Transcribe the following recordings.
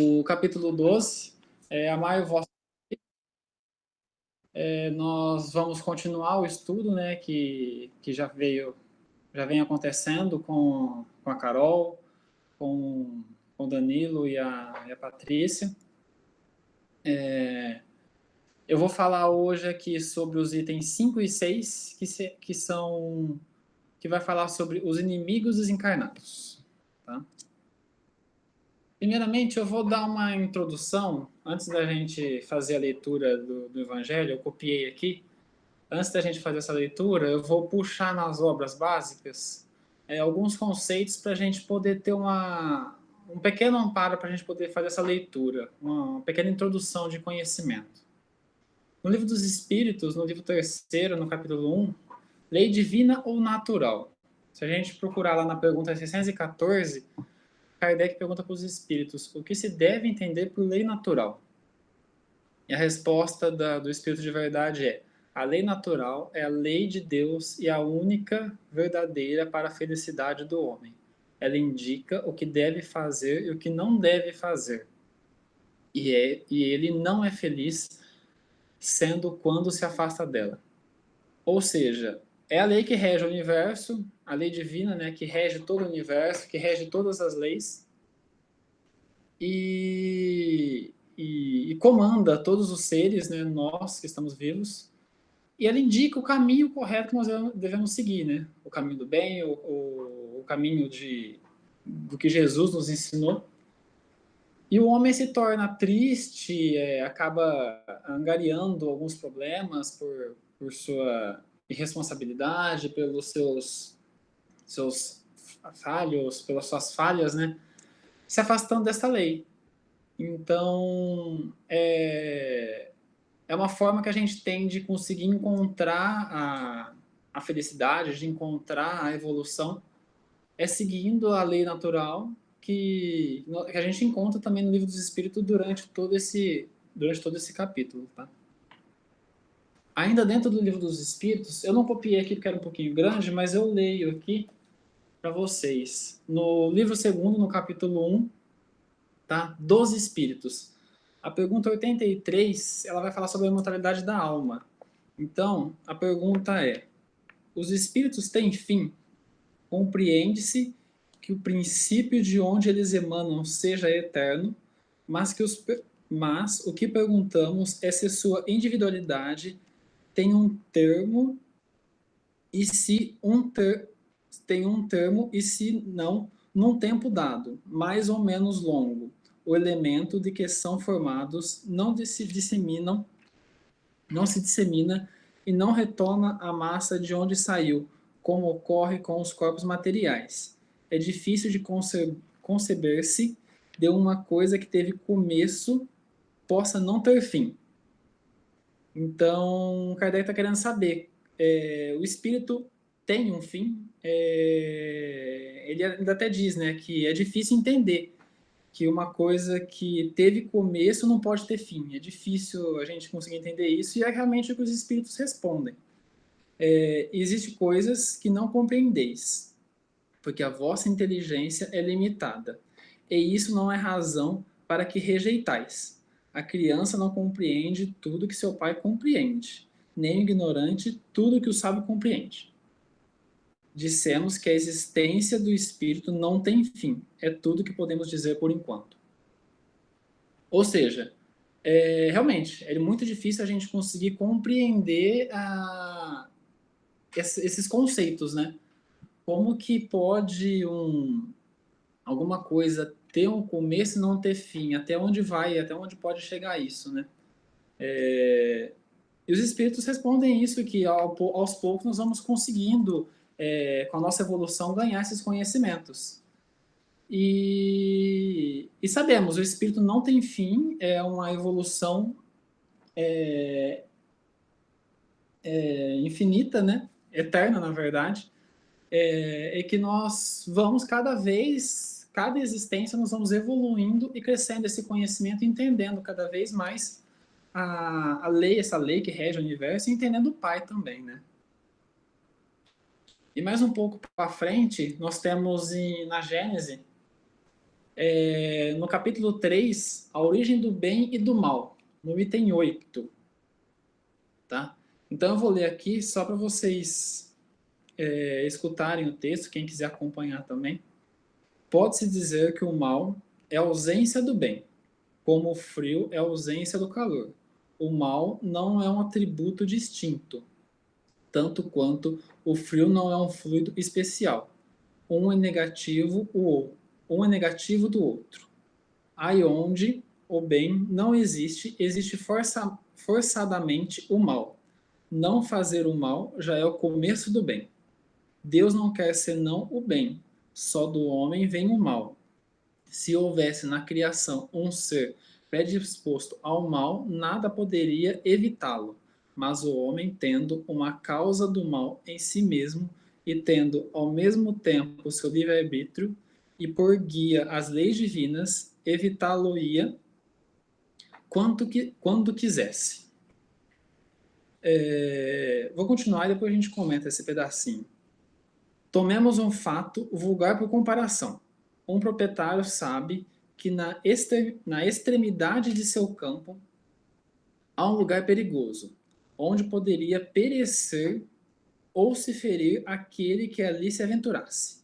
O capítulo 12 é Amai o vosso. Nós vamos continuar o estudo, né, que já vem acontecendo com a Carol, com o Danilo e a Patrícia. Eu vou falar hoje aqui sobre os itens 5 e 6, que vai falar sobre os inimigos desencarnados. Tá? Primeiramente, eu vou dar uma introdução, antes da gente fazer a leitura do Evangelho, eu copiei aqui. Antes da gente fazer essa leitura, eu vou puxar nas obras básicas alguns conceitos para a gente poder ter um pequeno amparo para a gente poder fazer essa leitura, uma pequena introdução de conhecimento. No Livro dos Espíritos, no livro 3º, no capítulo 1, lei divina ou natural? Se a gente procurar lá na pergunta 614, Kardec pergunta para os espíritos o que se deve entender por lei natural. E a resposta do Espírito de Verdade é: a lei natural é a lei de Deus e a única verdadeira para a felicidade do homem. Ela indica o que deve fazer e o que não deve fazer. E ele não é feliz sendo quando se afasta dela. Ou seja, é a lei que rege o universo, a lei divina, né, que rege todo o universo, que rege todas as leis e comanda todos os seres, né, nós que estamos vivos. E ela indica o caminho correto que nós devemos seguir, né? O caminho do bem, o caminho do que Jesus nos ensinou. E o homem se torna triste, acaba angariando alguns problemas por sua irresponsabilidade, pelos seus falhos, pelas suas falhas, né? Se afastando dessa lei. Então, é uma forma que a gente tem de conseguir encontrar a felicidade, de encontrar a evolução, é seguindo a lei natural que a gente encontra também no Livro dos Espíritos durante todo esse capítulo. Tá? Ainda dentro do Livro dos Espíritos, eu não copiei aqui porque era um pouquinho grande, mas eu leio aqui para vocês. No livro 2º, no capítulo 1, tá? Dos Espíritos. A pergunta 83, ela vai falar sobre a imortalidade da alma. Então, a pergunta é: os espíritos têm fim? Compreende-se que o princípio de onde eles emanam seja eterno, mas o que perguntamos é se sua individualidade tem um termo e se tem um termo e se não, num tempo dado, mais ou menos longo. O elemento de que são formados não se dissemina e não retorna à massa de onde saiu, como ocorre com os corpos materiais. É difícil de conceber-se de uma coisa que teve começo possa não ter fim. Então, Kardec está querendo saber, o espírito tem um fim? Ele ainda até diz, né, que é difícil entender que uma coisa que teve começo não pode ter fim. É difícil a gente conseguir entender isso e é realmente o que os espíritos respondem. Existem coisas que não compreendeis, porque a vossa inteligência é limitada. E isso não é razão para que rejeitais. A criança não compreende tudo que seu pai compreende, nem o ignorante tudo que o sábio compreende. Dissemos que a existência do espírito não tem fim. É tudo que podemos dizer por enquanto. Ou seja, realmente, é muito difícil a gente conseguir compreender esses conceitos, né? Como que pode alguma coisa ter um começo e não ter fim? Até onde vai, até onde pode chegar isso, né? E os espíritos respondem isso, que aos poucos nós vamos conseguindo, com a nossa evolução, ganhar esses conhecimentos. E sabemos, o espírito não tem fim, é uma evolução infinita, né? Eterna, na verdade, é que nós vamos cada existência, nós vamos evoluindo e crescendo esse conhecimento, entendendo cada vez mais essa lei que rege o universo, e entendendo o Pai também, né? E mais um pouco para frente, nós temos na Gênese, no capítulo 3, a origem do bem e do mal, no item 8. Tá? Então eu vou ler aqui só para vocês escutarem o texto, quem quiser acompanhar também. Pode-se dizer que o mal é a ausência do bem, como o frio é a ausência do calor. O mal não é um atributo distinto, tanto quanto o frio não é um fluido especial. Um é negativo, um é negativo do outro. Aí onde o bem não existe, existe forçadamente o mal. Não fazer o mal já é o começo do bem. Deus não quer senão o bem. Só do homem vem o mal. Se houvesse na criação um ser predisposto ao mal, nada poderia evitá-lo. Mas o homem, tendo uma causa do mal em si mesmo e tendo ao mesmo tempo o seu livre-arbítrio e por guia as leis divinas, evitá-lo-ia quando quisesse. Vou continuar e depois a gente comenta esse pedacinho. Tomemos um fato vulgar por comparação. Um proprietário sabe que na extremidade de seu campo há um lugar perigoso, onde poderia perecer ou se ferir aquele que ali se aventurasse.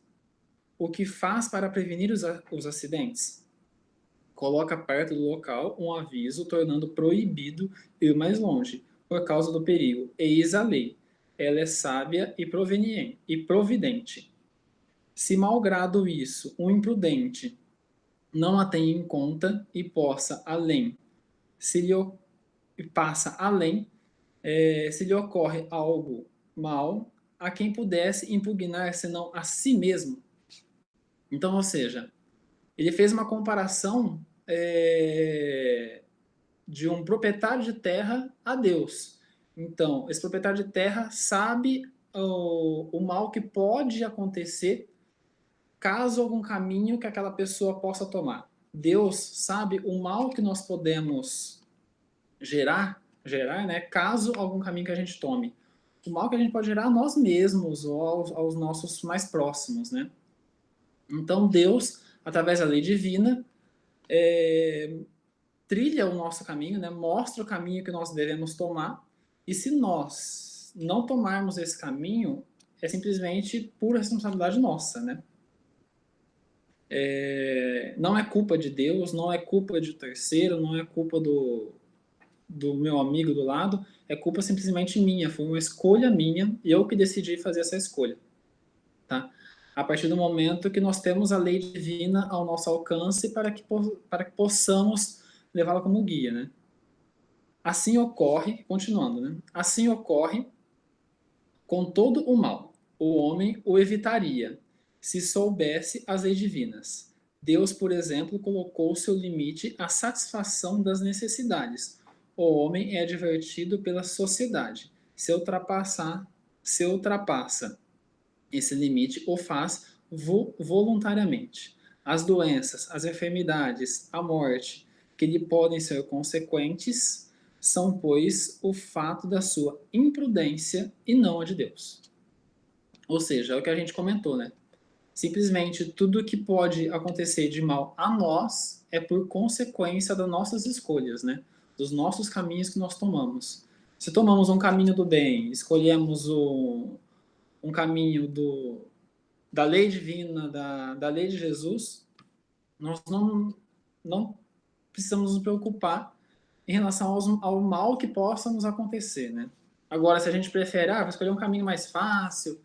O que faz para prevenir os acidentes? Coloca perto do local um aviso tornando proibido ir mais longe, por causa do perigo. Eis a lei. Ela é sábia e providente. Se malgrado isso, um imprudente não a tem em conta e se lhe passa além, se lhe ocorre algo mal, a quem pudesse impugnar senão a si mesmo. Então, ou seja, ele fez uma comparação de um proprietário de terra a Deus. Então, esse proprietário de terra sabe o mal que pode acontecer caso algum caminho que aquela pessoa possa tomar. Deus sabe o mal que nós podemos gerar, né, caso algum caminho que a gente tome. O mal que a gente pode gerar a nós mesmos ou aos nossos mais próximos, né? Então Deus, através da lei divina, trilha o nosso caminho, né? Mostra o caminho que nós devemos tomar. E se nós não tomarmos esse caminho, é simplesmente pura responsabilidade nossa, né? Não é culpa de Deus, não é culpa de terceiro, não é culpa do meu amigo do lado, é culpa simplesmente minha, foi uma escolha minha e eu que decidi fazer essa escolha, tá? A partir do momento que nós temos a lei divina ao nosso alcance para que possamos levá-la como guia, né? Assim ocorre, continuando, né? Assim ocorre com todo o mal. O homem o evitaria, se soubesse as leis divinas. Deus, por exemplo, colocou seu limite à satisfação das necessidades. O homem é advertido pela sociedade. Se ultrapassa esse limite, o faz voluntariamente. As doenças, as enfermidades, a morte, que lhe podem ser consequentes, são, pois, o fato da sua imprudência e não a de Deus. Ou seja, é o que a gente comentou, né? Simplesmente tudo que pode acontecer de mal a nós é por consequência das nossas escolhas, né? Dos nossos caminhos que nós tomamos. Se tomamos um caminho do bem, escolhemos um caminho da lei divina, da lei de Jesus, nós não precisamos nos preocupar em relação ao mal que possa nos acontecer, né? Agora, se a gente prefere, vou escolher um caminho mais fácil,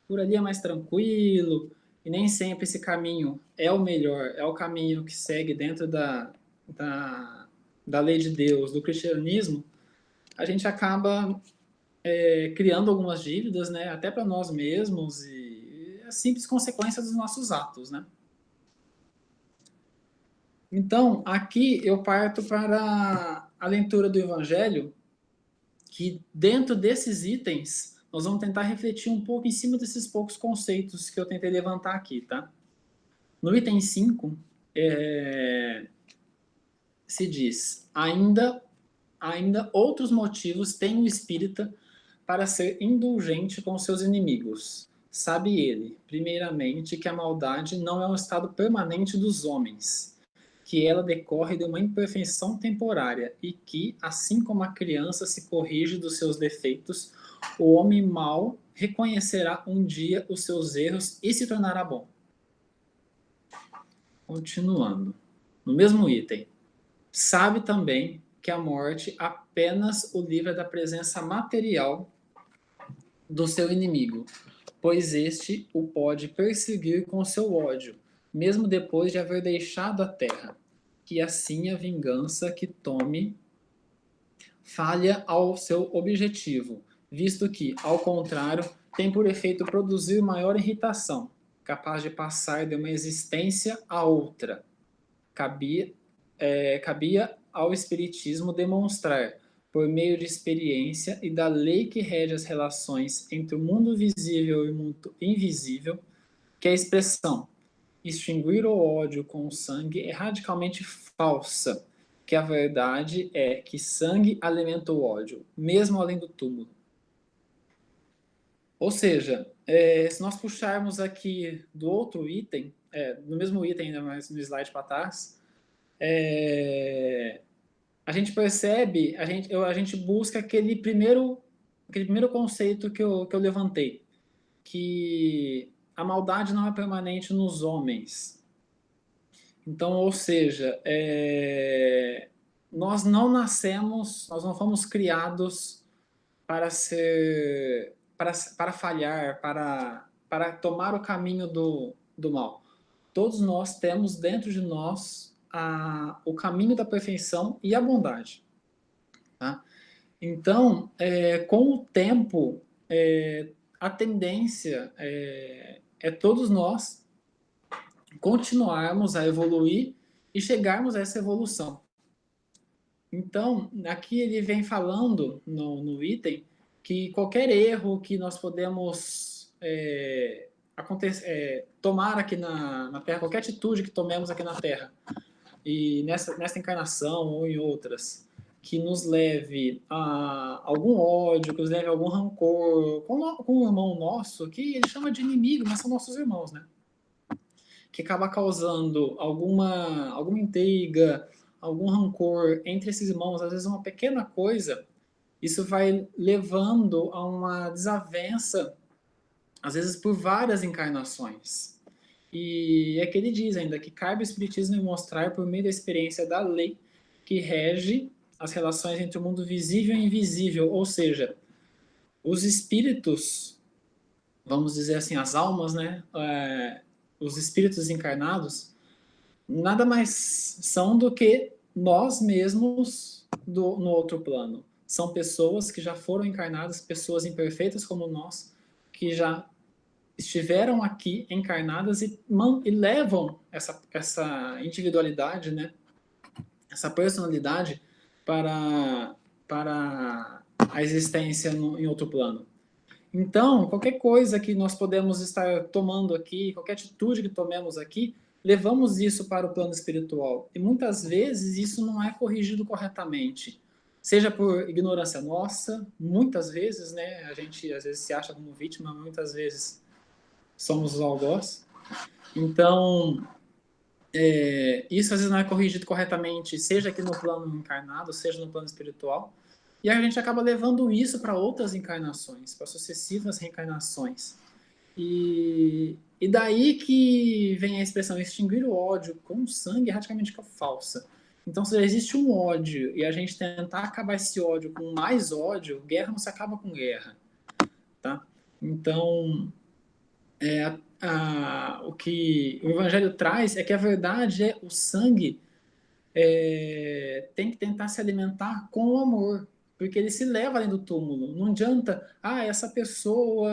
por ali é mais tranquilo, e nem sempre esse caminho é o melhor, é o caminho que segue dentro da lei de Deus, do cristianismo, a gente acaba criando algumas dívidas, né, até para nós mesmos, e é simples consequência dos nossos atos, né? Então, aqui eu parto para a leitura do Evangelho, que dentro desses itens, nós vamos tentar refletir um pouco em cima desses poucos conceitos que eu tentei levantar aqui, tá? No item 5, se diz, ainda outros motivos tem o espírita para ser indulgente com seus inimigos. Sabe ele, primeiramente, que a maldade não é um estado permanente dos homens, que ela decorre de uma imperfeição temporária e que, assim como a criança se corrige dos seus defeitos, o homem mau reconhecerá um dia os seus erros e se tornará bom. Continuando. No mesmo item. Sabe também que a morte apenas o livra da presença material do seu inimigo, pois este o pode perseguir com seu ódio, mesmo depois de haver deixado a terra, que assim a vingança que tome falha ao seu objetivo, visto que, ao contrário, tem por efeito produzir maior irritação, capaz de passar de uma existência a outra. Cabia ao Espiritismo demonstrar, por meio de experiência e da lei que rege as relações entre o mundo visível e o mundo invisível, que a expressão extinguir o ódio com o sangue é radicalmente falsa, que a verdade é que sangue alimenta o ódio, mesmo além do túmulo. Ou seja, se nós puxarmos aqui do outro item, no mesmo item, ainda mais no slide para trás, a gente percebe, a gente busca aquele primeiro conceito que eu levantei, que a maldade não é permanente nos homens. Então, ou seja, nós não nascemos, nós não fomos criados para ser, para falhar, para tomar o caminho do mal. Todos nós temos dentro de nós o caminho da perfeição e a bondade. Tá? Então, com o tempo, a tendência é todos nós continuarmos a evoluir e chegarmos a essa evolução. Então, aqui ele vem falando no item que qualquer erro que nós podemos tomar aqui na Terra, qualquer atitude que tomemos aqui na Terra, e nessa encarnação ou em outras, que nos leve a algum ódio, que nos leve a algum rancor, com um irmão nosso, que ele chama de inimigo, mas são nossos irmãos, né? Que acaba causando alguma intriga, algum rancor entre esses irmãos, às vezes uma pequena coisa, isso vai levando a uma desavença, às vezes por várias encarnações. E é que ele diz ainda que cabe ao Espiritismo mostrar, por meio da experiência da lei, que rege as relações entre o mundo visível e invisível, ou seja, os espíritos, vamos dizer assim, as almas, né? Os espíritos encarnados, nada mais são do que nós mesmos no outro plano. São pessoas que já foram encarnadas, pessoas imperfeitas como nós, que já estiveram aqui encarnadas e levam essa individualidade, né? Essa personalidade para a existência em outro plano. Então, qualquer coisa que nós podemos estar tomando aqui, qualquer atitude que tomemos aqui, levamos isso para o plano espiritual. E muitas vezes isso não é corrigido corretamente. Seja por ignorância nossa, muitas vezes, né? A gente às vezes se acha como vítima, muitas vezes somos os algoz. Então, isso às vezes não é corrigido corretamente, seja aqui no plano encarnado, seja no plano espiritual. E a gente acaba levando isso para outras encarnações, para sucessivas reencarnações. E daí que vem a expressão extinguir o ódio com sangue é radicalmente falsa. Então, se existe um ódio e a gente tentar acabar esse ódio com mais ódio, guerra não se acaba com guerra. Tá? Então, o que o Evangelho traz é que a verdade é o sangue tem que tentar se alimentar com o amor, porque ele se leva além do túmulo. Não adianta, essa pessoa,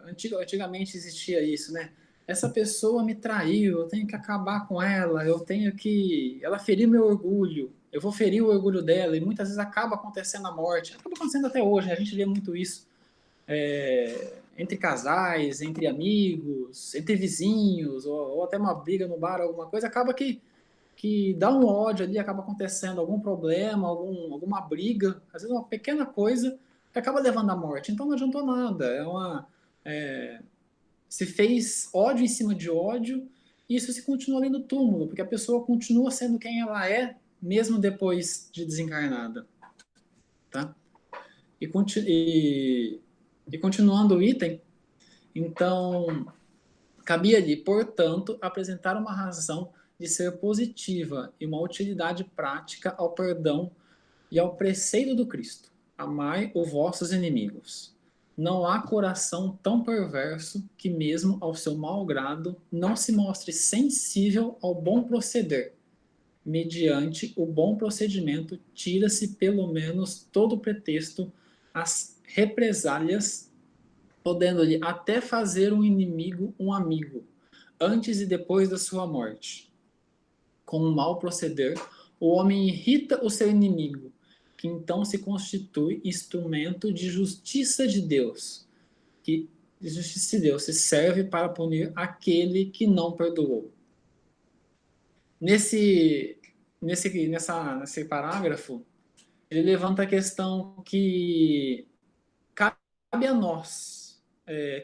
antigamente existia isso, né? Essa pessoa me traiu, eu tenho que acabar com ela, ela feriu meu orgulho, eu vou ferir o orgulho dela, e muitas vezes acaba acontecendo a morte. Acaba acontecendo até hoje, né? A gente vê muito isso. Entre casais, entre amigos, entre vizinhos, ou até uma briga no bar, alguma coisa, acaba que dá um ódio ali, acaba acontecendo algum problema, alguma briga, às vezes uma pequena coisa, que acaba levando à morte. Então não adiantou nada. se fez ódio em cima de ódio, e isso se continua ali no túmulo, porque a pessoa continua sendo quem ela é, mesmo depois de desencarnada. Tá? E continuando o item, então, cabia-lhe, portanto, apresentar uma razão de ser positiva e uma utilidade prática ao perdão e ao preceito do Cristo. Amai os vossos inimigos. Não há coração tão perverso que, mesmo ao seu mau grado, não se mostre sensível ao bom proceder. Mediante o bom procedimento, tira-se pelo menos todo pretexto às represálias, podendo-lhe até fazer um inimigo um amigo, antes e depois da sua morte. Com um mau proceder, o homem irrita o seu inimigo, que então se constitui instrumento de justiça de Deus, que de justiça de Deus se serve para punir aquele que não perdoou. Nesse parágrafo, ele levanta a questão que cabe a nós,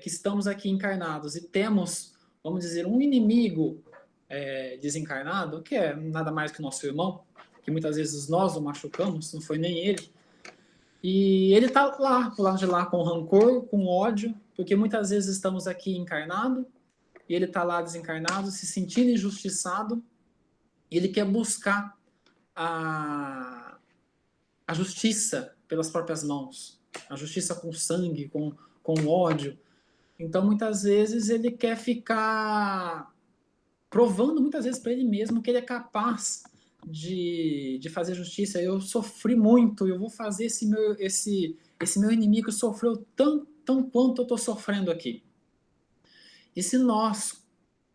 que estamos aqui encarnados e temos, vamos dizer, um inimigo desencarnado, que é nada mais que nosso irmão, que muitas vezes nós o machucamos, não foi nem ele. E ele está lá, pro lado de lá, com rancor, com ódio, porque muitas vezes estamos aqui encarnado, e ele está lá desencarnado, se sentindo injustiçado, e ele quer buscar a justiça pelas próprias mãos, a justiça com sangue, com ódio. Então, muitas vezes, ele quer ficar provando, muitas vezes, para ele mesmo que ele é capaz de fazer justiça. Eu sofri muito, eu vou fazer esse meu inimigo sofreu tão quanto eu estou sofrendo aqui. E se nós,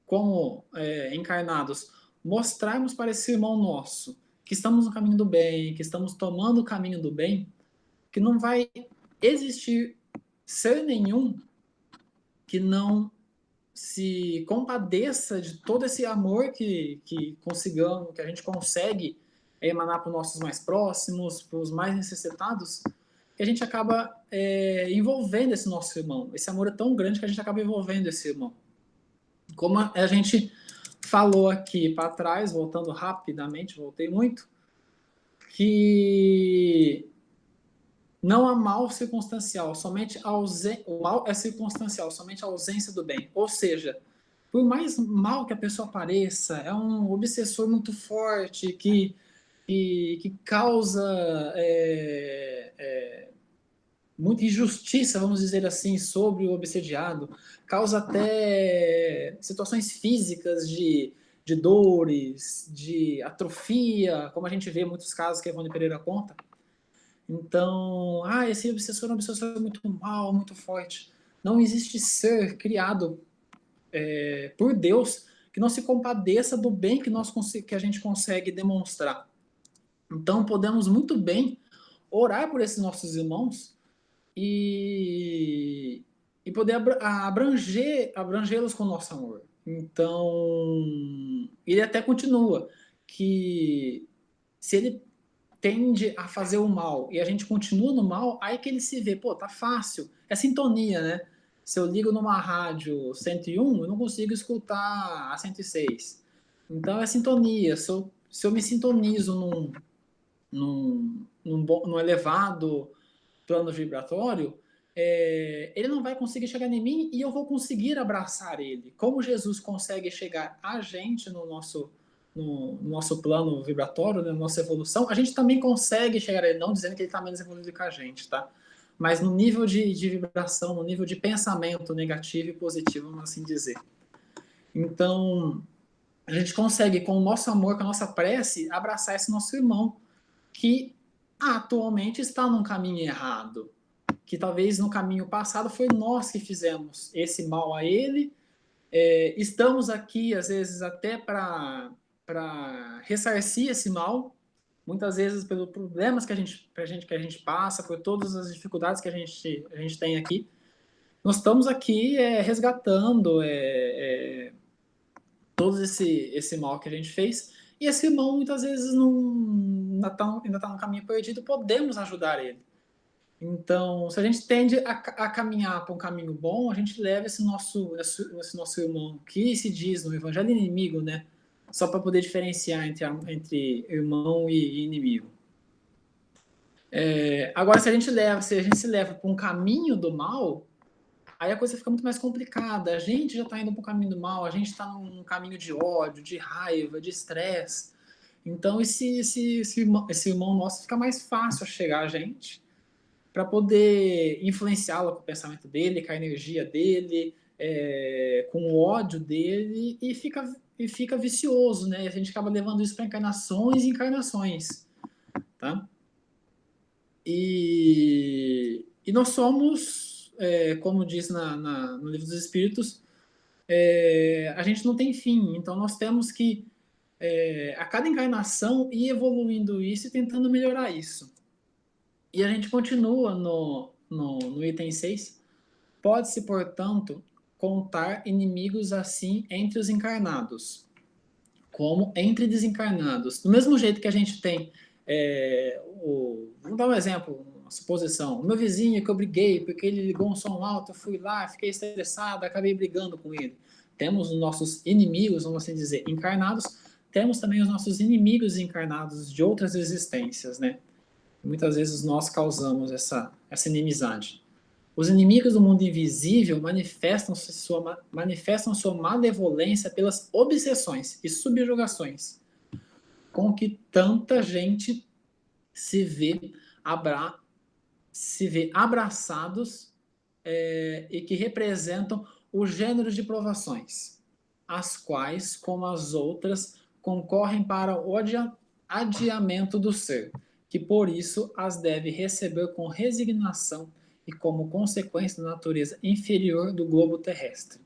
como encarnados, mostrarmos para esse irmão nosso que estamos no caminho do bem, que estamos tomando o caminho do bem, que não vai existir ser nenhum que não se compadeça de todo esse amor que consigamos, que a gente consegue emanar para os nossos mais próximos, para os mais necessitados, que a gente acaba envolvendo esse nosso irmão. Esse amor é tão grande que a gente acaba envolvendo esse irmão. Como a gente falou aqui para trás, voltando rapidamente, voltei muito, que não há mal circunstancial, somente o mal é circunstancial, somente a ausência do bem. Ou seja, por mais mal que a pessoa pareça, é um obsessor muito forte que causa muita injustiça, vamos dizer assim, sobre o obsediado, causa até situações físicas de dores, de atrofia, como a gente vê em muitos casos que a Ivone Pereira conta. Então, esse obsessor é um obsessor muito mal, muito forte. Não existe ser criado por Deus que não se compadeça do bem que a gente consegue demonstrar. Então, podemos muito bem orar por esses nossos irmãos e poder abrangê-los com o nosso amor. Então, ele até continua que se ele tende a fazer o mal e a gente continua no mal, aí que ele se vê, pô, tá fácil. É sintonia, né? Se eu ligo numa rádio 101, eu não consigo escutar a 106. Então é sintonia. Se eu me sintonizo num elevado plano vibratório, ele não vai conseguir chegar em mim e eu vou conseguir abraçar ele. Como Jesus consegue chegar a gente no nosso plano vibratório, na nossa evolução, a gente também consegue chegar a ele, não dizendo que ele está menos evoluído que a gente, tá? Mas no nível de vibração, no nível de pensamento negativo e positivo, vamos assim dizer. Então, a gente consegue, com o nosso amor, com a nossa prece, abraçar esse nosso irmão, que atualmente está num caminho errado, que talvez no caminho passado foi nós que fizemos esse mal a ele. Estamos aqui, às vezes, até para ressarcir esse mal, muitas vezes pelos problemas que a gente passa, por todas as dificuldades que a gente tem aqui. Nós estamos aqui resgatando todo esse mal que a gente fez, e esse irmão muitas vezes ainda tá no caminho perdido, podemos ajudar ele. Então, se a gente tende a caminhar para um caminho bom, a gente leva esse nosso irmão que se diz no evangelho inimigo, né? Só para poder diferenciar entre irmão e inimigo. Agora, se a gente se leva para um caminho do mal, aí a coisa fica muito mais complicada. A gente já está indo para o caminho do mal, a gente está num caminho de ódio, de raiva, de estresse. Então, esse irmão nosso fica mais fácil a chegar a gente para poder influenciá-lo com o pensamento dele, com a energia dele, com o ódio dele, e fica vicioso, né? E a gente acaba levando isso para encarnações e encarnações, tá? E nós somos, como diz no Livro dos Espíritos, a gente não tem fim, então nós temos que, a cada encarnação, ir evoluindo isso e tentando melhorar isso. E a gente continua no item 6. Pode-se, portanto, contar inimigos assim entre os encarnados, como entre desencarnados. Do mesmo jeito que a gente tem, vamos dar um exemplo, uma suposição. O meu vizinho que eu briguei porque ele ligou um som alto, eu fui lá, fiquei estressado, acabei brigando com ele. Temos os nossos inimigos, vamos assim dizer, encarnados. Temos também os nossos inimigos encarnados de outras existências, né? Muitas vezes nós causamos essa inimizade. Os inimigos do mundo invisível manifestam sua malevolência pelas obsessões e subjugações com que tanta gente se vê abraçados, e que representam o gênero de provações, as quais, como as outras, concorrem para o adiamento do ser, que por isso as deve receber com resignação e como consequência da natureza inferior do globo terrestre.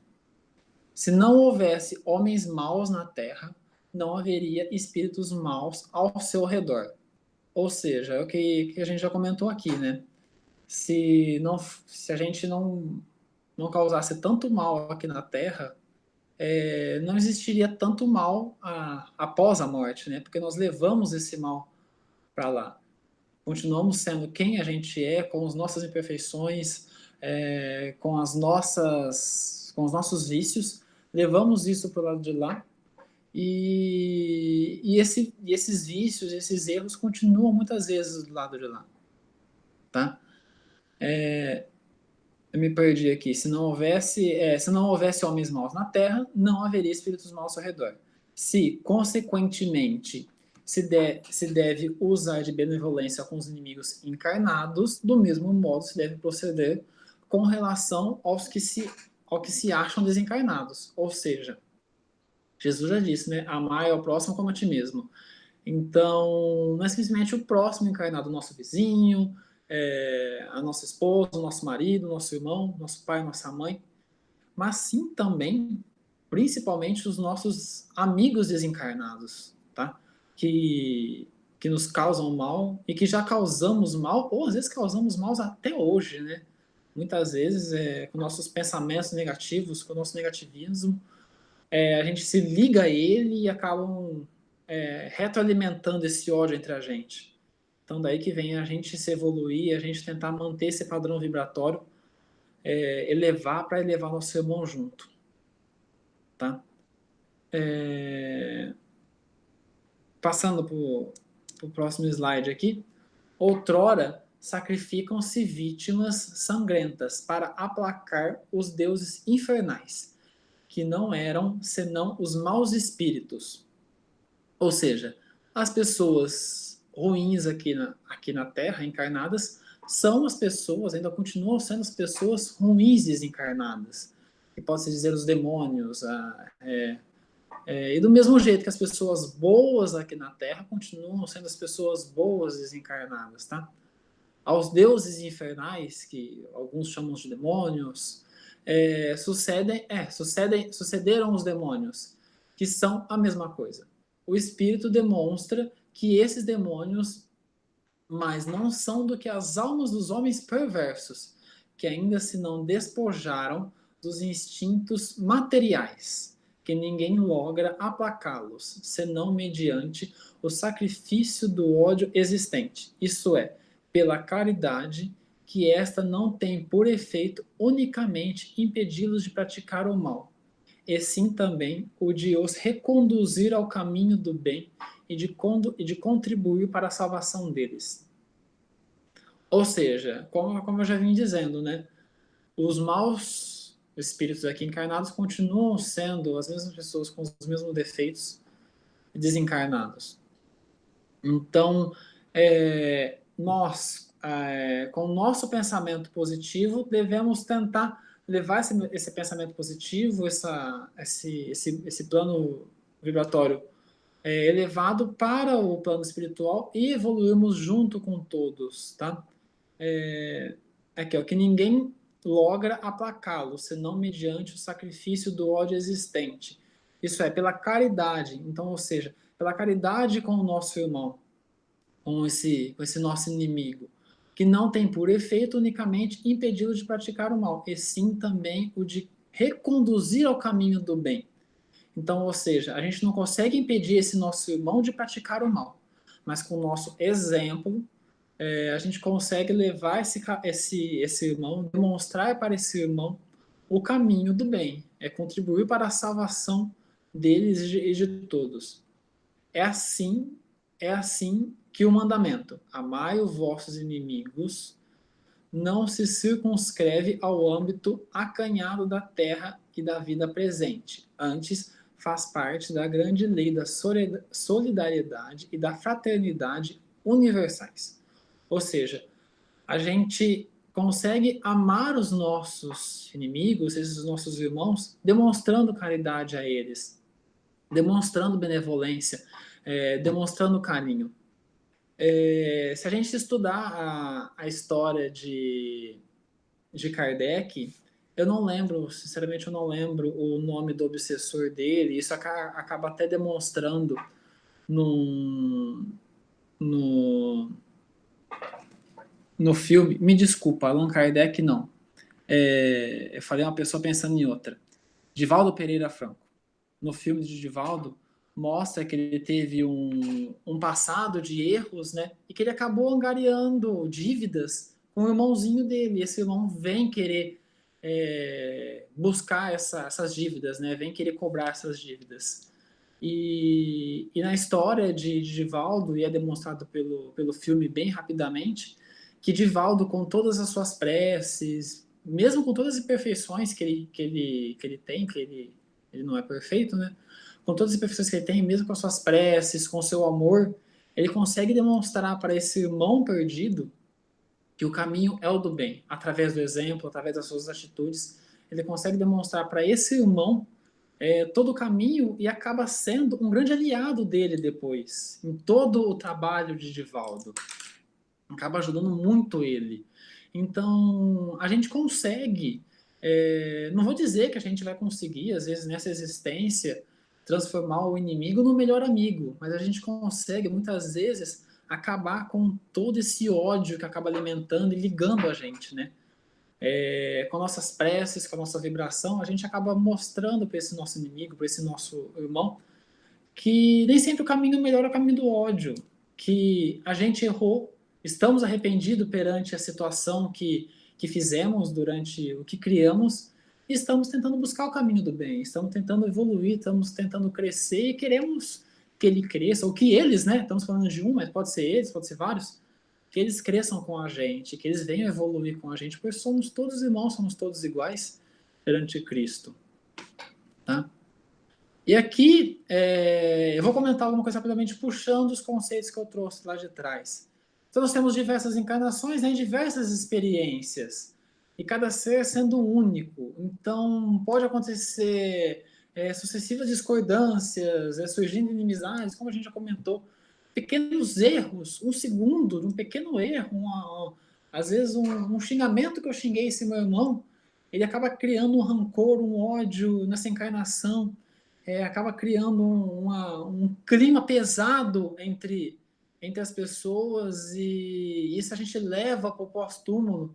Se não houvesse homens maus na Terra, não haveria espíritos maus ao seu redor. Ou seja, é o que a gente já comentou aqui, né? Se a gente não causasse tanto mal aqui na Terra, não existiria tanto mal após a morte, né? Porque nós levamos esse mal para lá. Continuamos sendo quem a gente é, com as nossas imperfeições, com os nossos vícios, levamos isso para o lado de lá, e esses vícios, esses erros continuam muitas vezes do lado de lá, tá? Eu me perdi aqui. Se não houvesse homens maus na Terra, não haveria espíritos maus ao redor. Se, consequentemente, se deve usar de benevolência com os inimigos encarnados, do mesmo modo se deve proceder com relação aos que se acham desencarnados. Ou seja, Jesus já disse, né? Amar ao próximo como a ti mesmo. Então, não é simplesmente o próximo encarnado, o nosso vizinho, a nossa esposa, o nosso marido, o nosso irmão, nosso pai, nossa mãe, mas sim também, principalmente, os nossos amigos desencarnados, tá? Que nos causam mal e que já causamos mal, ou às vezes causamos mal até hoje, né? Muitas vezes, com nossos pensamentos negativos, com o nosso negativismo, a gente se liga a ele e acabam retroalimentando esse ódio entre a gente. Então, daí que vem a gente se evoluir, a gente tentar manter esse padrão vibratório, elevar para elevar nosso irmão junto. Tá? Passando para o próximo slide aqui. Outrora, sacrificam-se vítimas sangrentas para aplacar os deuses infernais, que não eram senão os maus espíritos. Ou seja, as pessoas ruins aqui na Terra, encarnadas, são as pessoas, ainda continuam sendo as pessoas ruins desencarnadas. Que pode-se dizer os demônios. E do mesmo jeito que as pessoas boas aqui na Terra continuam sendo as pessoas boas desencarnadas, tá? Aos deuses infernais, que alguns chamam de demônios, sucederam os demônios, que são a mesma coisa. O espírito demonstra que esses demônios mais não são do que as almas dos homens perversos, que ainda se não despojaram dos instintos materiais, que ninguém logra aplacá-los, senão mediante o sacrifício do ódio existente, isto é, pela caridade que esta não tem por efeito unicamente impedi-los de praticar o mal, e sim também o de os reconduzir ao caminho do bem e de contribuir para a salvação deles. Ou seja, como eu já vim dizendo, né, os maus espíritos aqui encarnados continuam sendo as mesmas pessoas com os mesmos defeitos desencarnados. Então, nós, com o nosso pensamento positivo, devemos tentar levar esse pensamento positivo, esse plano vibratório elevado para o plano espiritual e evoluirmos junto com todos, tá? Aqui, ó, que ninguém logra aplacá-lo, senão mediante o sacrifício do ódio existente. Isso é, pela caridade. Então, ou seja, pela caridade com o nosso irmão, com esse nosso inimigo, que não tem por efeito unicamente impedi-lo de praticar o mal, e sim também o de reconduzir ao caminho do bem. Então, ou seja, a gente não consegue impedir esse nosso irmão de praticar o mal, mas com o nosso exemplo, a gente consegue levar esse irmão, demonstrar para esse irmão o caminho do bem, contribuir para a salvação deles e de todos. É assim, é assim que o mandamento, amai os vossos inimigos, não se circunscreve ao âmbito acanhado da terra e da vida presente. Antes, faz parte da grande lei da solidariedade e da fraternidade universais. Ou seja, a gente consegue amar os nossos inimigos, esses nossos irmãos, demonstrando caridade a eles, demonstrando benevolência, demonstrando carinho. Se a gente estudar a história de Kardec, eu não lembro, sinceramente eu não lembro o nome do obsessor dele, isso acaba até demonstrando no, no, no filme. Me desculpa, Allan Kardec não. Eu falei uma pessoa pensando em outra. Divaldo Pereira Franco. No filme de Divaldo, mostra que ele teve um passado de erros, né? E que ele acabou angariando dívidas com o irmãozinho dele. E esse irmão vem querer buscar essas dívidas, né? Vem querer cobrar essas dívidas. E na história de Divaldo, e é demonstrado pelo filme bem rapidamente, que Divaldo, com todas as suas preces, mesmo com todas as imperfeições que ele tem, que ele não é perfeito, né? Com todas as imperfeições que ele tem, mesmo com as suas preces, com seu amor, ele consegue demonstrar para esse irmão perdido que o caminho é o do bem. Através do exemplo, através das suas atitudes, ele consegue demonstrar para esse irmão todo o caminho e acaba sendo um grande aliado dele depois, em todo o trabalho de Divaldo. Acaba ajudando muito ele. Então, a gente consegue, não vou dizer que a gente vai conseguir, às vezes, nessa existência, transformar o inimigo no melhor amigo, mas a gente consegue, muitas vezes, acabar com todo esse ódio que acaba alimentando e ligando a gente, né? Com nossas preces, com a nossa vibração, a gente acaba mostrando para esse nosso inimigo, para esse nosso irmão, que nem sempre o caminho melhor é o caminho do ódio, que a gente errou, estamos arrependidos perante a situação que fizemos durante o que criamos, e estamos tentando buscar o caminho do bem, estamos tentando evoluir, estamos tentando crescer e queremos que ele cresça, ou que eles, né? Estamos falando de um, mas pode ser eles, pode ser vários, que eles cresçam com a gente, que eles venham evoluir com a gente, porque somos todos irmãos, somos todos iguais perante Cristo. Tá? E aqui eu vou comentar alguma coisa rapidamente, puxando os conceitos que eu trouxe lá de trás. Então nós temos diversas encarnações, né, diversas experiências, e cada ser sendo único. Então pode acontecer sucessivas discordâncias, surgindo inimizades, como a gente já comentou, pequenos erros, um segundo, um pequeno erro, às vezes um xingamento que eu xinguei esse meu irmão, ele acaba criando um rancor, um ódio nessa encarnação, acaba criando um clima pesado entre as pessoas, e isso a gente leva para o pós-túmulo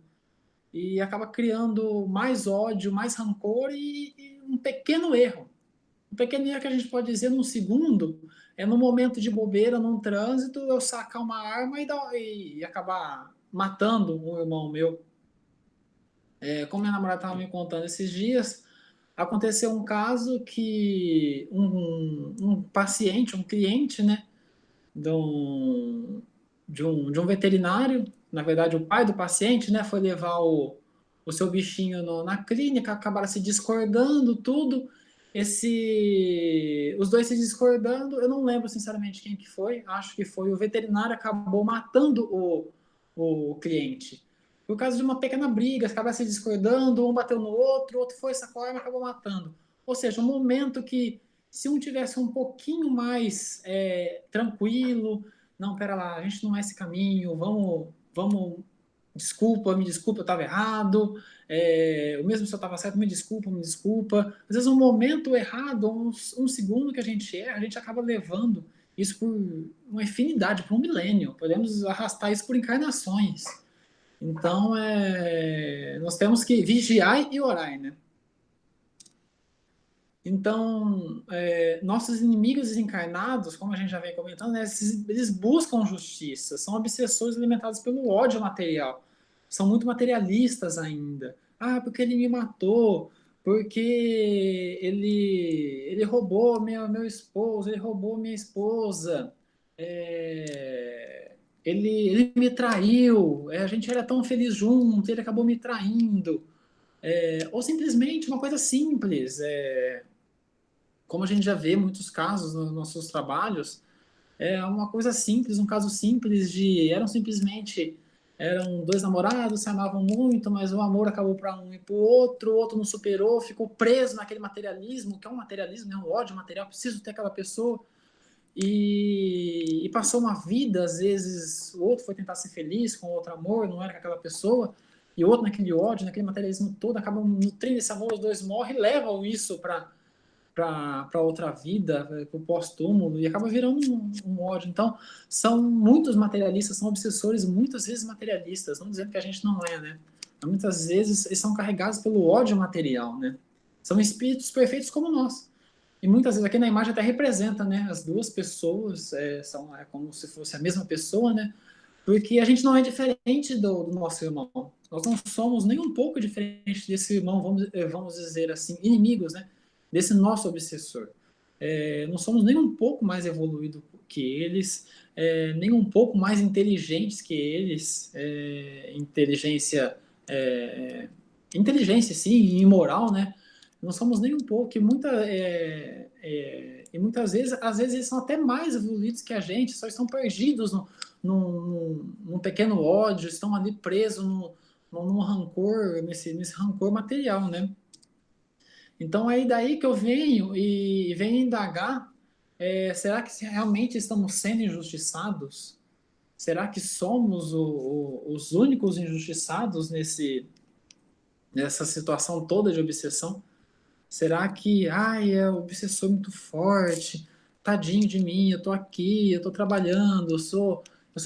e acaba criando mais ódio, mais rancor e um pequeno erro. Um pequeno erro que a gente pode dizer num segundo, no momento de bobeira, num trânsito, eu sacar uma arma e acabar matando um irmão meu. Como minha namorada estava me contando esses dias, aconteceu um caso que um paciente, um cliente, né, de um veterinário, na verdade o pai do paciente, né, foi levar o seu bichinho na clínica, acabaram se discordando, tudo. Os dois se discordando, eu não lembro sinceramente quem que foi, acho que foi o veterinário, acabou matando o cliente. Por causa de uma pequena briga, acabaram se discordando, um bateu no outro, o outro foi, sacou a arma e acabou matando. Ou seja, um momento que, se um tivesse um pouquinho mais tranquilo, não, pera lá, a gente não é esse caminho, vamos, desculpa, me desculpa, eu estava errado, o mesmo se eu estava certo, me desculpa, me desculpa. Às vezes um momento errado, um segundo que a gente erra, a gente acaba levando isso por uma infinidade, por um milênio, podemos arrastar isso por encarnações. Então, nós temos que vigiar e orar, né? Então, nossos inimigos desencarnados, como a gente já vem comentando, né, eles buscam justiça, são obsessores alimentados pelo ódio material, são muito materialistas ainda. Ah, porque ele me matou, porque ele roubou meu esposo, ele roubou minha esposa, ele me traiu, a gente era tão feliz junto, ele acabou me traindo. Ou simplesmente uma coisa simples, como a gente já vê muitos casos nos nossos trabalhos, é uma coisa simples, um caso simples eram dois namorados, se amavam muito, mas o amor acabou para um e para o outro não superou, ficou preso naquele materialismo, que é um materialismo, é um ódio material, preciso ter aquela pessoa, e passou uma vida, às vezes o outro foi tentar ser feliz com outro amor, não era com aquela pessoa, e o outro naquele ódio, naquele materialismo todo, acabam nutrindo esse amor, os dois morrem e levam isso para outra vida, para o pós-túmulo, e acaba virando um ódio. Então, são muitos materialistas, são obsessores muitas vezes materialistas, não dizendo que a gente não é, né? Mas muitas vezes eles são carregados pelo ódio material, né? São espíritos perfeitos como nós. E muitas vezes aqui na imagem até representa, né? As duas pessoas são como se fosse a mesma pessoa, né? Porque a gente não é diferente do nosso irmão. Nós não somos nem um pouco diferente desse irmão, vamos dizer assim, inimigos, né? Desse nosso obsessor. Não somos nem um pouco mais evoluídos que eles, nem um pouco mais inteligentes que eles. Inteligência, sim, e moral, né? Não somos nem um pouco, e muitas vezes, às vezes eles são até mais evoluídos que a gente, só estão perdidos num pequeno ódio, estão ali presos num rancor, nesse rancor material, né? Então é daí que eu venho e venho indagar, será que realmente estamos sendo injustiçados? Será que somos os únicos injustiçados nessa situação toda de obsessão? Será que, ai, é o obsessor muito forte, tadinho de mim, eu tô aqui, eu tô trabalhando, eu sou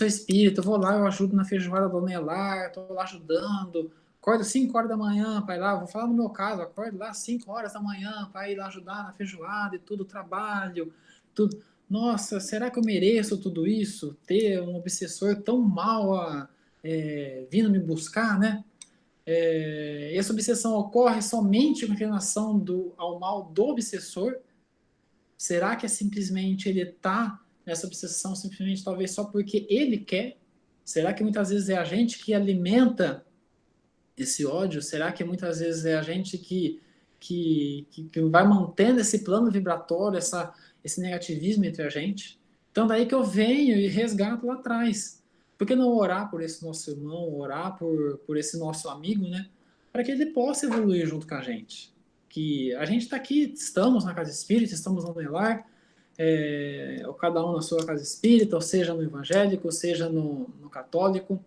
espírita, eu vou lá, eu ajudo na feijoada da Dona Elar, tô lá ajudando, acordo 5 horas da manhã para ir lá, vou falar no meu caso, acordo lá 5 horas da manhã para ir lá ajudar na feijoada e tudo, trabalho, tudo. Nossa, será que eu mereço tudo isso? Ter um obsessor tão mal vindo me buscar, né? Essa obsessão ocorre somente com a inclinação ao mal do obsessor? Será que é simplesmente ele está nessa obsessão simplesmente talvez só porque ele quer? Será que muitas vezes é a gente que alimenta esse ódio? Será que muitas vezes é a gente que vai mantendo esse plano vibratório, esse negativismo entre a gente? Então, daí que eu venho e resgato lá atrás. Por que não orar por esse nosso irmão, orar por esse nosso amigo, né? Para que ele possa evoluir junto com a gente. Que a gente está aqui, estamos na casa espírita, estamos no lar, ou cada um na sua casa espírita, ou seja no evangélico, ou seja no católico.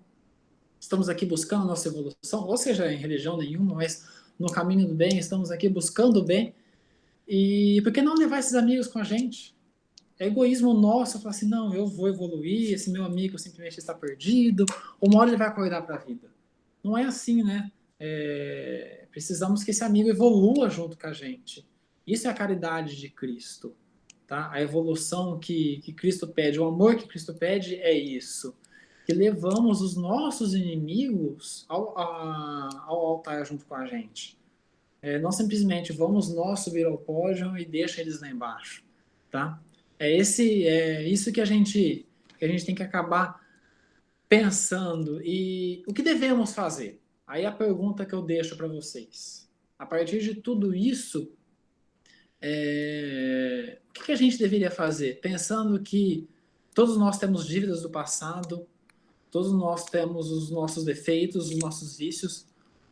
Estamos aqui buscando a nossa evolução, ou seja, em religião nenhuma, mas no caminho do bem, estamos aqui buscando o bem. E por que não levar esses amigos com a gente? É egoísmo nosso falar assim, não, eu vou evoluir, esse meu amigo simplesmente está perdido, uma hora ele vai acordar para a vida. Não é assim, né? Precisamos que esse amigo evolua junto com a gente. Isso é a caridade de Cristo. Tá? A evolução que Cristo pede, o amor que Cristo pede é isso. que levamos os nossos inimigos ao altar junto com a gente. Não simplesmente vamos nós subir ao pódio e deixa eles lá embaixo, tá? É isso que a gente tem que acabar pensando. E o que devemos fazer? Aí a pergunta que eu deixo para vocês. A partir de tudo isso, o que a gente deveria fazer? Pensando que todos nós temos dívidas do passado, todos nós temos os nossos defeitos, os nossos vícios.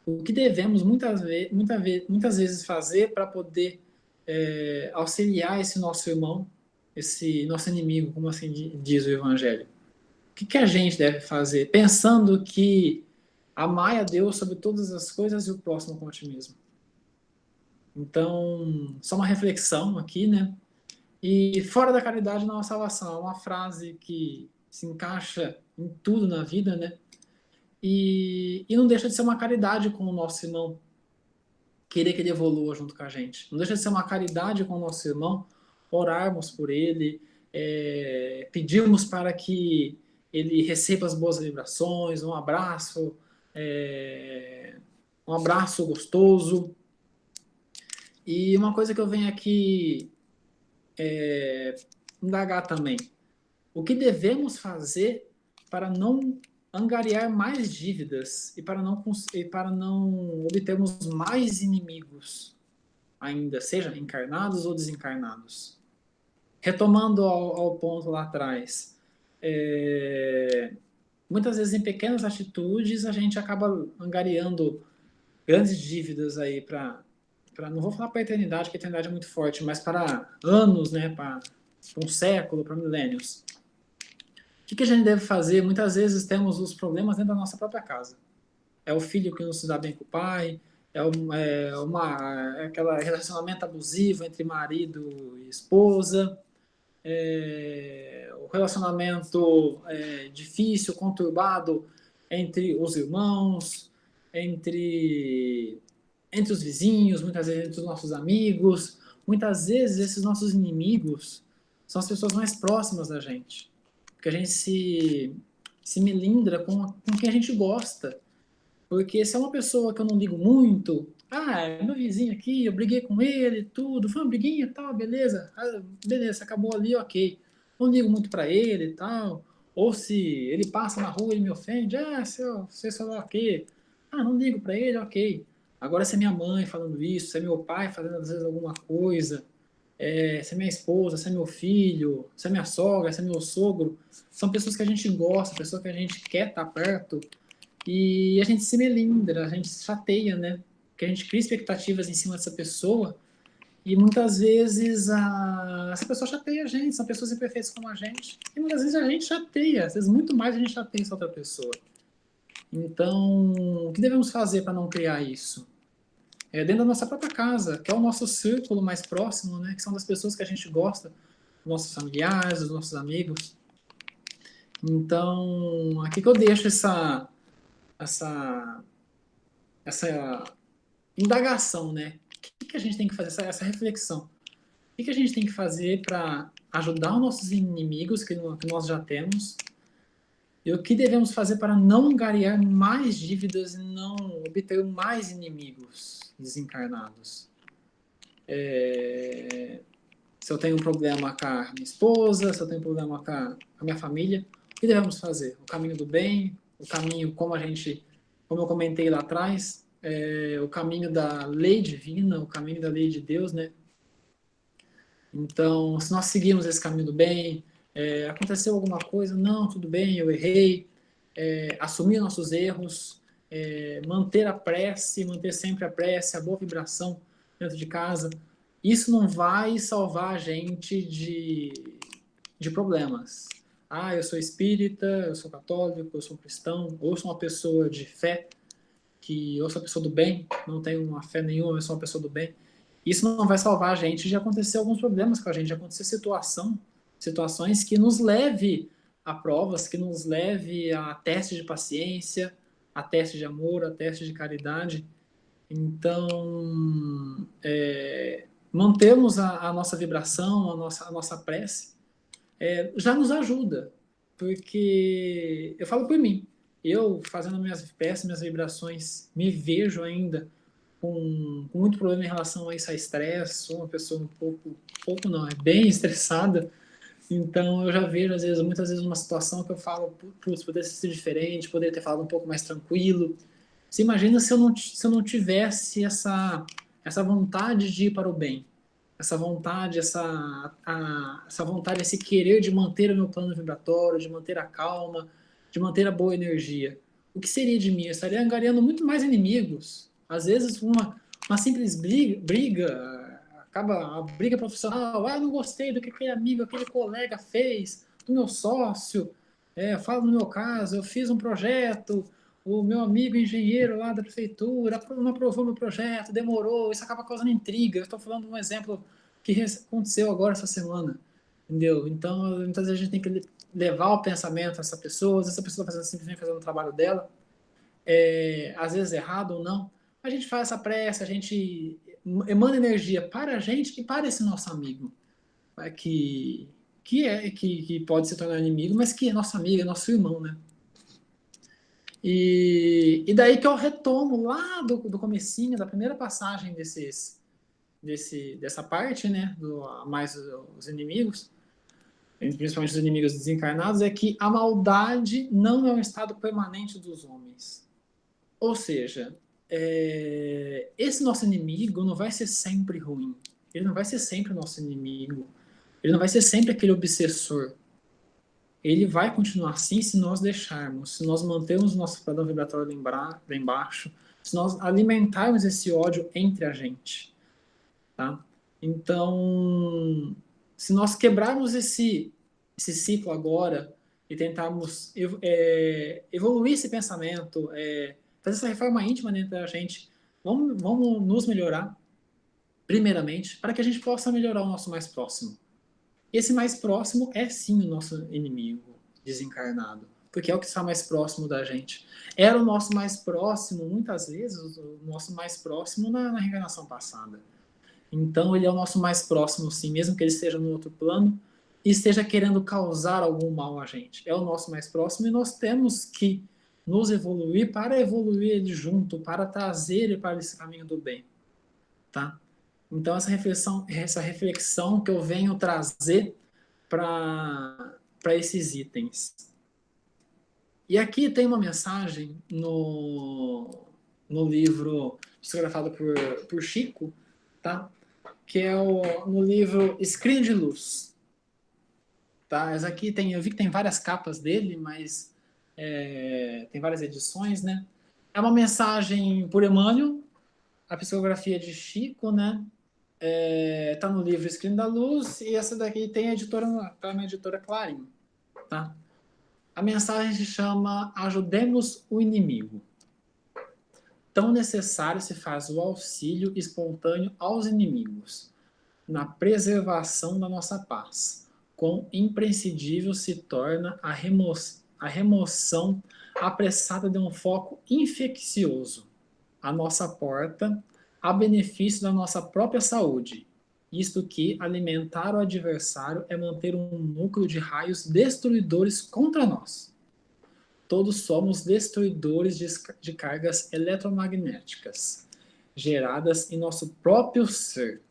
O que devemos muitas vezes fazer para poder auxiliar esse nosso irmão, esse nosso inimigo, como assim diz o Evangelho? O que a gente deve fazer? Pensando que amai a Deus sobre todas as coisas e o próximo com ti mesmo. Então, só uma reflexão aqui, né? E fora da caridade não há salvação. É uma frase que se encaixa em tudo na vida, né? E não deixa de ser uma caridade com o nosso irmão, querer que ele evolua junto com a gente. Não deixa de ser uma caridade com o nosso irmão, orarmos por ele, pedirmos para que ele receba as boas vibrações, um abraço gostoso. E uma coisa que eu venho aqui indagar também. O que devemos fazer para não angariar mais dívidas e para não obtermos mais inimigos ainda, seja encarnados ou desencarnados? Retomando ao ponto lá atrás, muitas vezes em pequenas atitudes a gente acaba angariando grandes dívidas aí para não vou falar para a eternidade, porque a eternidade é muito forte, mas para anos, né, para um século, para milênios. O que a gente deve fazer? Muitas vezes temos os problemas dentro da nossa própria casa. É o filho que não se dá bem com o pai, aquele relacionamento abusivo entre marido e esposa, o relacionamento difícil, conturbado entre os irmãos, entre os vizinhos, muitas vezes entre os nossos amigos. Muitas vezes esses nossos inimigos são as pessoas mais próximas da gente. Porque a gente se melindra com quem a gente gosta. Porque se é uma pessoa que eu não ligo muito, é meu vizinho aqui, eu briguei com ele, tudo, foi uma briguinha e tal, beleza, beleza, acabou ali, ok. Não ligo muito para ele e tal. Ou se ele passa na rua e me ofende, você falou ok. Não ligo para ele, ok. Agora, se é minha mãe falando isso, se é meu pai fazendo às vezes alguma coisa, se é minha esposa, se é meu filho, se é minha sogra, se é meu sogro, são pessoas que a gente gosta, pessoas que a gente quer estar perto, e a gente se melindra, a gente se chateia, né? Porque a gente cria expectativas em cima dessa pessoa, e muitas vezes essa pessoa chateia a gente, são pessoas imperfeitas como a gente, e muitas vezes a gente chateia, às vezes muito mais a gente chateia essa outra pessoa. Então, o que devemos fazer para não criar isso? Dentro da nossa própria casa, que é o nosso círculo mais próximo, né? Que são das pessoas que a gente gosta, nossos familiares, os nossos amigos. Então, aqui que eu deixo essa indagação, né? O que a gente tem que fazer, essa reflexão? O que a gente tem que fazer para ajudar os nossos inimigos que nós já temos? E o que devemos fazer para não angariar mais dívidas e não obter mais inimigos desencarnados? Se eu tenho um problema com a minha esposa, se eu tenho um problema com a minha família, o que devemos fazer? O caminho do bem, o caminho, como eu comentei lá atrás, o caminho da lei divina, o caminho da lei de Deus, né? Então, se nós seguirmos esse caminho do bem, aconteceu alguma coisa, não, tudo bem, eu errei, assumir nossos erros, manter a prece, manter sempre a prece, a boa vibração dentro de casa. Isso não vai salvar a gente de problemas. Eu sou espírita, eu sou católico, eu sou cristão, ou sou uma pessoa de fé, eu sou uma pessoa do bem, não tenho uma fé nenhuma, eu sou uma pessoa do bem. Isso não vai salvar a gente de acontecer alguns problemas com a gente, de acontecer situações que nos leve a provas, que nos leve a testes de paciência, a testes de amor, a testes de caridade. Então, mantermos a nossa vibração, a nossa prece, já nos ajuda. porque eu falo por mim. Eu, fazendo minhas peças, minhas vibrações, me vejo ainda com muito problema em relação a isso, a estresse. Sou uma pessoa pouco não, é bem estressada. Então eu já vejo, muitas vezes, uma situação que eu falo, putz, poderia ter sido diferente, poderia ter falado um pouco mais tranquilo. Você imagina se eu não tivesse essa vontade de ir para o bem, essa vontade, essa vontade, esse querer de manter o meu plano vibratório, de manter a calma, de manter a boa energia. O que seria de mim? Eu estaria angariando muito mais inimigos. Às vezes, uma simples briga, acaba a briga profissional. Ah, não gostei do que aquele amigo, aquele colega fez, do meu sócio. Falo no meu caso, eu fiz um projeto, o meu amigo engenheiro lá da prefeitura não aprovou meu projeto, demorou, isso acaba causando intriga. Eu estou falando de um exemplo que aconteceu agora essa semana, entendeu? Então, muitas vezes a gente tem que levar o pensamento a essa pessoa, às vezes essa pessoa está simplesmente fazendo o trabalho dela, às vezes errado ou não. A gente faz essa prece, a gente emana energia para a gente e para esse nosso amigo, que pode se tornar inimigo, mas que é nosso amigo, é nosso irmão, né? E daí que eu retomo lá do comecinho, da primeira passagem dessa parte, né, mais os inimigos, principalmente os inimigos desencarnados, é que a maldade não é um estado permanente dos homens. Ou seja, esse nosso inimigo não vai ser sempre ruim. Ele não vai ser sempre o nosso inimigo. Ele não vai ser sempre aquele obsessor. Ele vai continuar assim se nós deixarmos, se nós mantermos o nosso padrão vibratório lá embaixo, se nós alimentarmos esse ódio entre a gente, tá? Então, se nós quebrarmos esse ciclo agora e tentarmos evoluir esse pensamento, fazer essa reforma íntima dentro da gente, vamos nos melhorar, primeiramente, para que a gente possa melhorar o nosso mais próximo. Esse mais próximo é sim o nosso inimigo desencarnado, porque é o que está mais próximo da gente. Era o nosso mais próximo, muitas vezes, o nosso mais próximo na reencarnação passada. Então ele é o nosso mais próximo, sim, mesmo que ele esteja no outro plano e esteja querendo causar algum mal a gente. É o nosso mais próximo e nós temos que nos evoluir para evoluir ele junto, para trazer ele para esse caminho do bem, tá? Então essa reflexão que eu venho trazer para esses itens. E aqui tem uma mensagem no livro psicografado por Chico, tá? Que é no livro Screen de Luz. Tá? Essa aqui eu vi que tem várias capas dele, mas tem várias edições, né? É uma mensagem por Emmanuel, a psicografia de Chico, né? Tá no livro Screen da Luz, e essa daqui tem a editora, tá na editora Clarim, tá? A mensagem se chama Ajudemos o Inimigo. Tão necessário se faz o auxílio espontâneo aos inimigos, na preservação da nossa paz. Quão imprescindível se torna a remoção apressada de um foco infeccioso à nossa porta, a benefício da nossa própria saúde. Isto que alimentar o adversário é manter um núcleo de raios destruidores contra nós. Todos somos destruidores de cargas eletromagnéticas geradas em nosso próprio ser.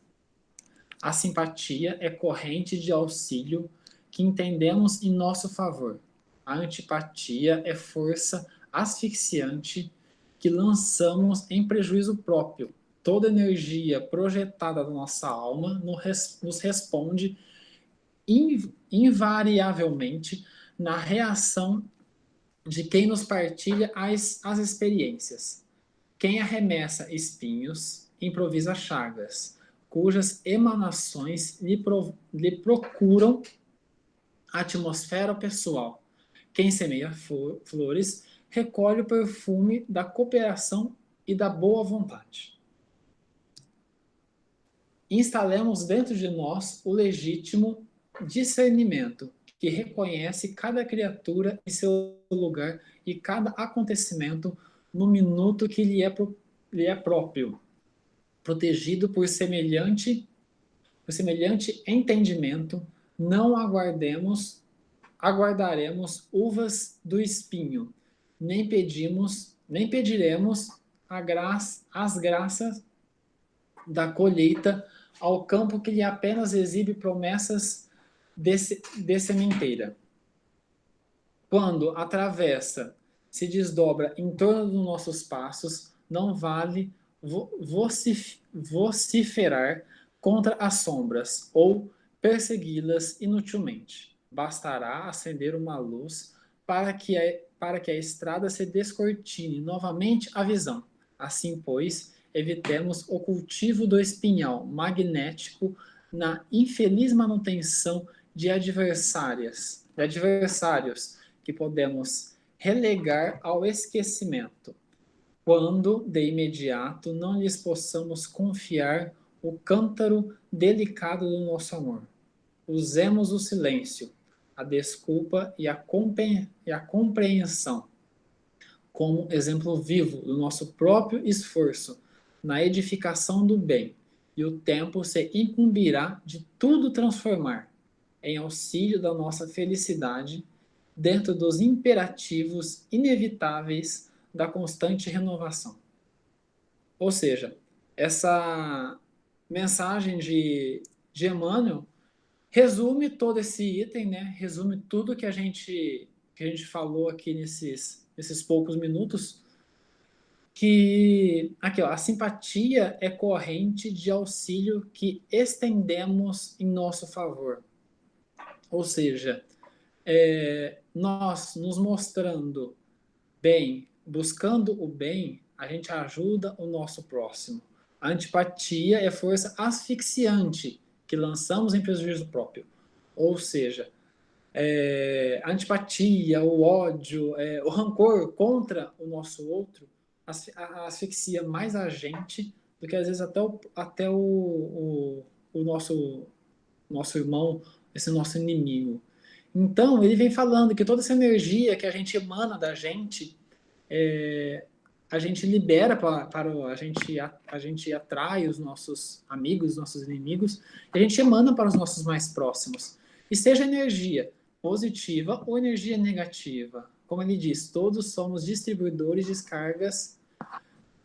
A simpatia é corrente de auxílio que entendemos em nosso favor. A antipatia é força asfixiante que lançamos em prejuízo próprio. Toda energia projetada da nossa alma nos responde invariavelmente na reação de quem nos partilha as experiências. Quem arremessa espinhos, improvisa chagas, cujas emanações lhe procuram a atmosfera pessoal. Quem semeia flores, recolhe o perfume da cooperação e da boa vontade. Instalemos dentro de nós o legítimo discernimento que reconhece cada criatura em seu lugar e cada acontecimento no minuto que lhe é próprio, protegido por semelhante entendimento, não aguardemos aguardaremos uvas do espinho, nem pediremos as graças da colheita ao campo que lhe apenas exibe promessas de sementeira. Quando a travessa se desdobra em torno dos nossos passos, não vale vociferar contra as sombras ou persegui-las inutilmente. Bastará acender uma luz para que a estrada se descortine novamente a visão. Assim, pois, evitemos o cultivo do espinhal magnético na infeliz manutenção de adversários que podemos relegar ao esquecimento, quando de imediato não lhes possamos confiar o cântaro delicado do nosso amor. Usemos o silêncio, a desculpa e a compreensão como exemplo vivo do nosso próprio esforço na edificação do bem, e o tempo se incumbirá de tudo transformar em auxílio da nossa felicidade dentro dos imperativos inevitáveis da constante renovação. Ou seja, essa mensagem de Emmanuel resume todo esse item, né? Resume tudo que a gente falou aqui nesses poucos minutos, que aqui, ó, a simpatia é corrente de auxílio que estendemos em nosso favor. Ou seja, nós nos mostrando bem, buscando o bem, a gente ajuda o nosso próximo. A antipatia é força asfixiante que lançamos em prejuízo próprio. Ou seja, a antipatia, o ódio, o rancor contra o nosso outro asfixia mais a gente do que às vezes até o nosso irmão, esse nosso inimigo. Então, ele vem falando que toda essa energia que a gente emana da gente, a gente libera a gente atrai os nossos amigos, os nossos inimigos, e a gente emana para os nossos mais próximos. E seja energia positiva ou energia negativa. Como ele diz, todos somos distribuidores de descargas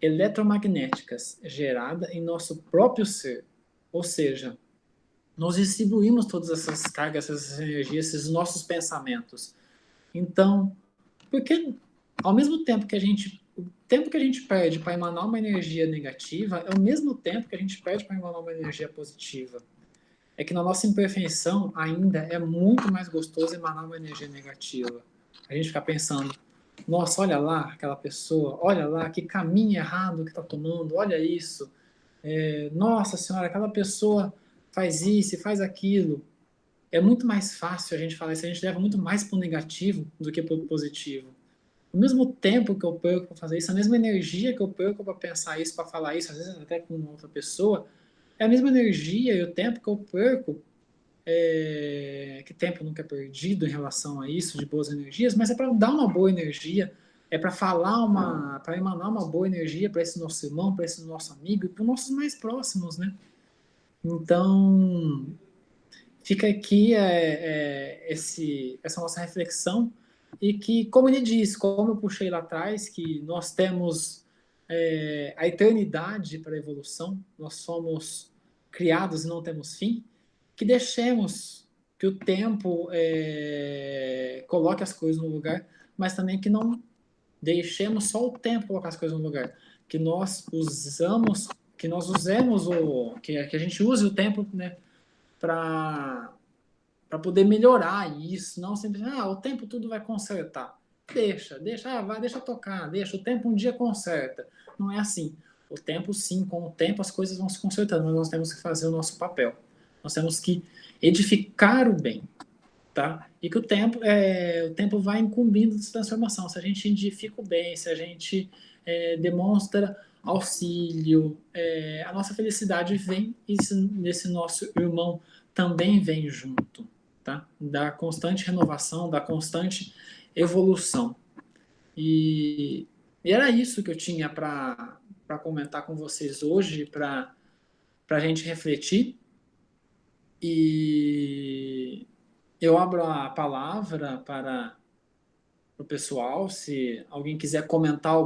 eletromagnéticas geradas em nosso próprio ser. Ou seja, nós distribuímos todas essas cargas, essas energias, esses nossos pensamentos. Então, porque ao mesmo tempo que o tempo que a gente perde para emanar uma energia negativa é o mesmo tempo que a gente perde para emanar uma energia positiva. É que na nossa imperfeição ainda é muito mais gostoso emanar uma energia negativa. A gente fica pensando, nossa, olha lá aquela pessoa, olha lá que caminho errado que está tomando, olha isso. Nossa senhora, aquela pessoa faz isso e faz aquilo. É muito mais fácil a gente falar isso, a gente leva muito mais para o negativo do que para o positivo. O mesmo tempo que eu perco para fazer isso, a mesma energia que eu perco para pensar isso, para falar isso, às vezes até com outra pessoa, é a mesma energia e o tempo que eu perco, que tempo nunca é perdido em relação a isso, de boas energias, mas é para dar uma boa energia, é para para emanar uma boa energia para esse nosso irmão, para esse nosso amigo e para os nossos mais próximos, né? Então, fica aqui essa nossa reflexão e que, como ele diz, como eu puxei lá atrás, que nós temos a eternidade para a evolução, nós somos criados e não temos fim, que deixemos que o tempo coloque as coisas no lugar, mas também que não deixemos só o tempo colocar as coisas no lugar, que nós usemos que a gente use o tempo, né, para poder melhorar isso, não simplesmente, o tempo tudo vai consertar. Deixa tocar, deixa, o tempo um dia conserta. Não é assim. O tempo, sim, com o tempo as coisas vão se consertando, mas nós temos que fazer o nosso papel. Nós temos que edificar o bem, tá? E que o tempo vai incumbindo de transformação. Se a gente edifica o bem, se a gente demonstra auxílio, a nossa felicidade vem e esse nosso irmão também vem junto, tá? Da constante renovação, da constante evolução. E era isso que eu tinha para comentar com vocês hoje, para a gente refletir. E eu abro a palavra para o pessoal, se alguém quiser comentar